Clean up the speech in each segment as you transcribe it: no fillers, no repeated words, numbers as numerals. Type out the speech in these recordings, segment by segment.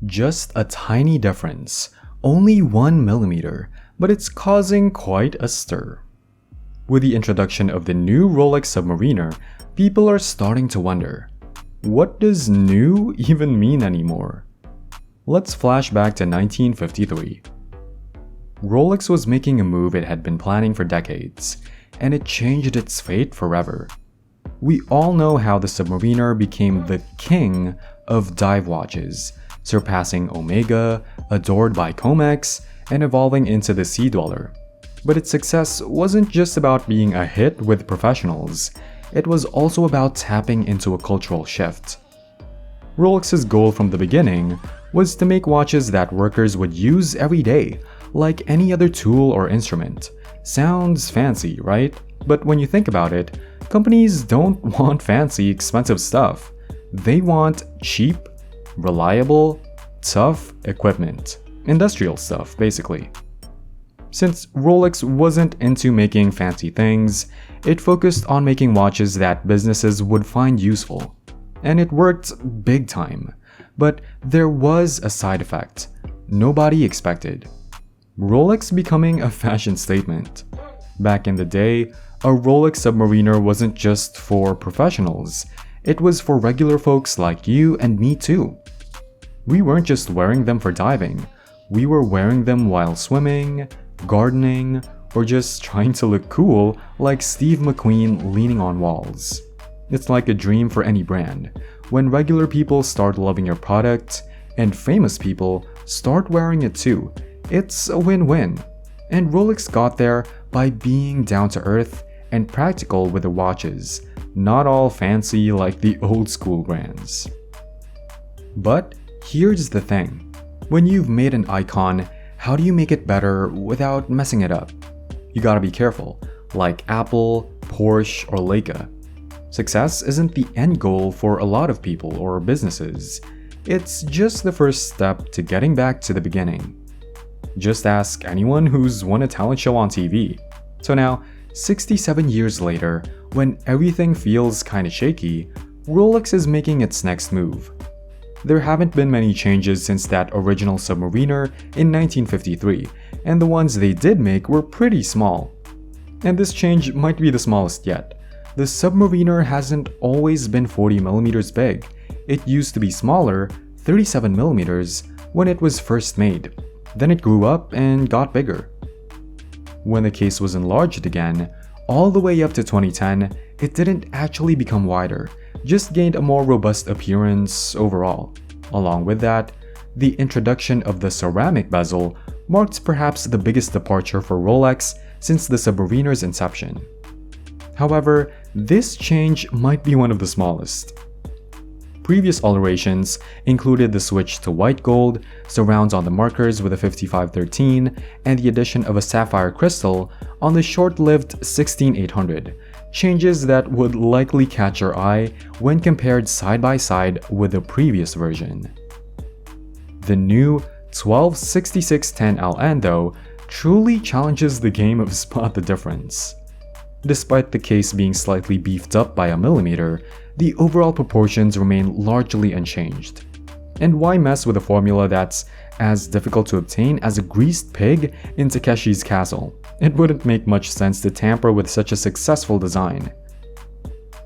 Just a tiny difference, only 1 millimeter, but it's causing quite a stir. With the introduction of the new Rolex Submariner, people are starting to wonder, what does new even mean anymore? Let's flash back to 1953. Rolex was making a move it had been planning for decades, and it changed its fate forever. We all know how the Submariner became the king of dive watches, surpassing Omega, adored by Comex, and evolving into the Sea Dweller. But its success wasn't just about being a hit with professionals, it was also about tapping into a cultural shift. Rolex's goal from the beginning was to make watches that workers would use every day, like any other tool or instrument. Sounds fancy, right? But when you think about it, companies don't want fancy, expensive stuff. They want cheap, reliable, tough equipment. Industrial stuff, basically. Since Rolex wasn't into making fancy things, it focused on making watches that businesses would find useful. And it worked big time. But there was a side effect nobody expected. Rolex becoming a fashion statement. Back in the day, a Rolex Submariner wasn't just for professionals, it was for regular folks like you and me too. We weren't just wearing them for diving, we were wearing them while swimming, gardening, or just trying to look cool like Steve McQueen leaning on walls. It's like a dream for any brand. When regular people start loving your product, and famous people start wearing it too, it's a win-win. And Rolex got there by being down to earth and practical with the watches, not all fancy like the old school brands. But here's the thing. When you've made an icon, how do you make it better without messing it up? You gotta be careful, like Apple, Porsche, or Leica. Success isn't the end goal for a lot of people or businesses. It's just the first step to getting back to the beginning. Just ask anyone who's won a talent show on TV. So now, 67 years later, when everything feels kinda shaky, Rolex is making its next move. There haven't been many changes since that original Submariner in 1953, and the ones they did make were pretty small. And this change might be the smallest yet. The Submariner hasn't always been 40mm big. It used to be smaller, 37mm, when it was first made. Then it grew up and got bigger. When the case was enlarged again, all the way up to 2010, it didn't actually become wider, just gained a more robust appearance overall. Along with that, the introduction of the ceramic bezel marked perhaps the biggest departure for Rolex since the Submariner's inception. However, this change might be one of the smallest. Previous alterations included the switch to white gold, surrounds on the markers with a 5513, and the addition of a sapphire crystal on the short-lived 16800, changes that would likely catch your eye when compared side by side with the previous version. The new 126610LN though truly challenges the game of spot the difference. Despite the case being slightly beefed up by a millimeter, the overall proportions remain largely unchanged. And why mess with a formula that's as difficult to obtain as a greased pig in Takeshi's castle? It wouldn't make much sense to tamper with such a successful design.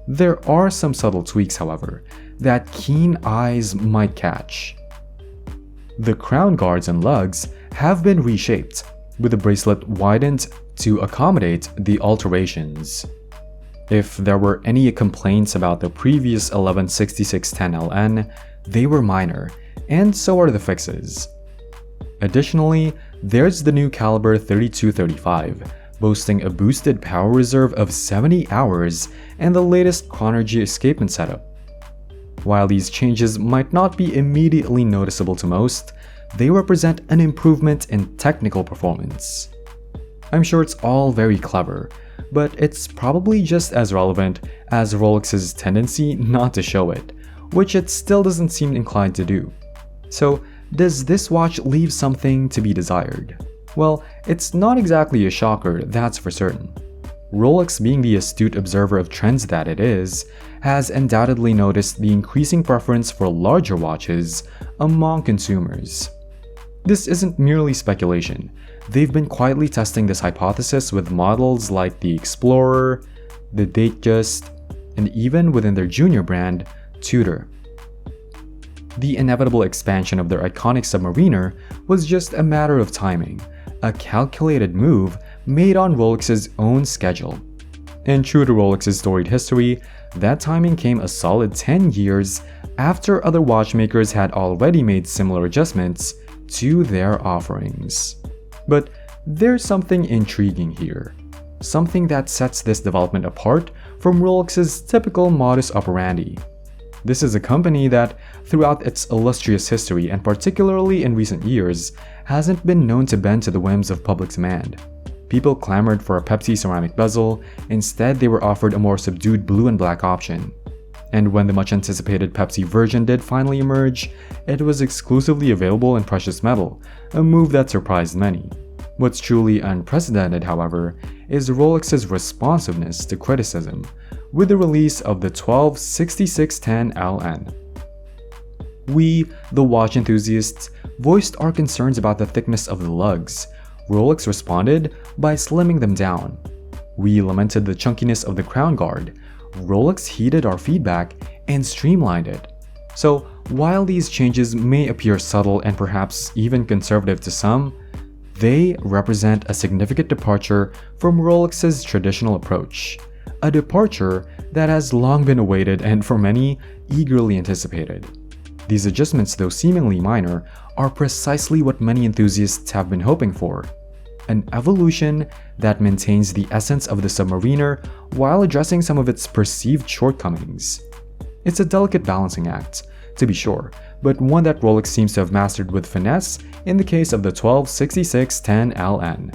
There are some subtle tweaks, however, that keen eyes might catch. The crown guards and lugs have been reshaped, with the bracelet widened to accommodate the alterations. If there were any complaints about the previous 116610LN, they were minor, and so are the fixes. Additionally, there's the new caliber 3235, boasting a boosted power reserve of 70 hours and the latest Chronergy escapement setup. While these changes might not be immediately noticeable to most, they represent an improvement in technical performance. I'm sure it's all very clever, but it's probably just as relevant as Rolex's tendency not to show it, which it still doesn't seem inclined to do. So, does this watch leave something to be desired? Well, it's not exactly a shocker, that's for certain. Rolex, being the astute observer of trends that it is, has undoubtedly noticed the increasing preference for larger watches among consumers. This isn't merely speculation. They've been quietly testing this hypothesis with models like the Explorer, the Datejust, and even within their junior brand, Tudor. The inevitable expansion of their iconic Submariner was just a matter of timing, a calculated move made on Rolex's own schedule. And true to Rolex's storied history, that timing came a solid 10 years after other watchmakers had already made similar adjustments to their offerings. But there's something intriguing here, something that sets this development apart from Rolex's typical modus operandi. This is a company that, throughout its illustrious history and particularly in recent years, hasn't been known to bend to the whims of public demand. People clamored for a Pepsi ceramic bezel. Instead, they were offered a more subdued blue and black option. And when the much anticipated Pepsi version did finally emerge, it was exclusively available in precious metal, a move that surprised many. What's truly unprecedented, however, is Rolex's responsiveness to criticism with the release of the 126610 LN. We, the watch enthusiasts, voiced our concerns about the thickness of the lugs. Rolex responded by slimming them down. We lamented the chunkiness of the crown guard. Rolex heeded our feedback and streamlined it. So, while these changes may appear subtle and perhaps even conservative to some, they represent a significant departure from Rolex's traditional approach. A departure that has long been awaited and, for many, eagerly anticipated. These adjustments, though seemingly minor, are precisely what many enthusiasts have been hoping for. An evolution that maintains the essence of the Submariner while addressing some of its perceived shortcomings. It's a delicate balancing act, to be sure, but one that Rolex seems to have mastered with finesse in the case of the 126610 LN.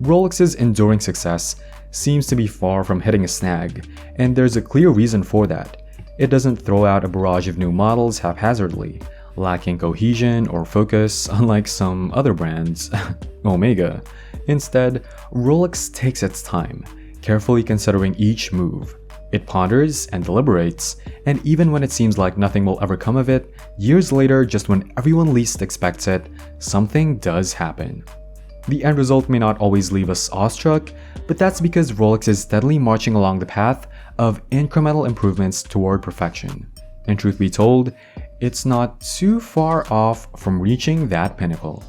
Rolex's enduring success seems to be far from hitting a snag, and there's a clear reason for that. It doesn't throw out a barrage of new models haphazardly, lacking cohesion or focus, unlike some other brands, Omega. Instead, Rolex takes its time, carefully considering each move. It ponders and deliberates, and even when it seems like nothing will ever come of it, years later, just when everyone least expects it, something does happen. The end result may not always leave us awestruck, but that's because Rolex is steadily marching along the path of incremental improvements toward perfection. And truth be told, it's not too far off from reaching that pinnacle.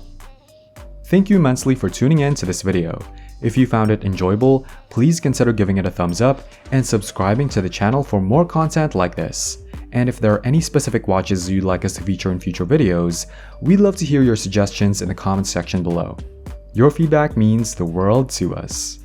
Thank you immensely for tuning in to this video. If you found it enjoyable, please consider giving it a thumbs up and subscribing to the channel for more content like this. And if there are any specific watches you'd like us to feature in future videos, we'd love to hear your suggestions in the comments section below. Your feedback means the world to us.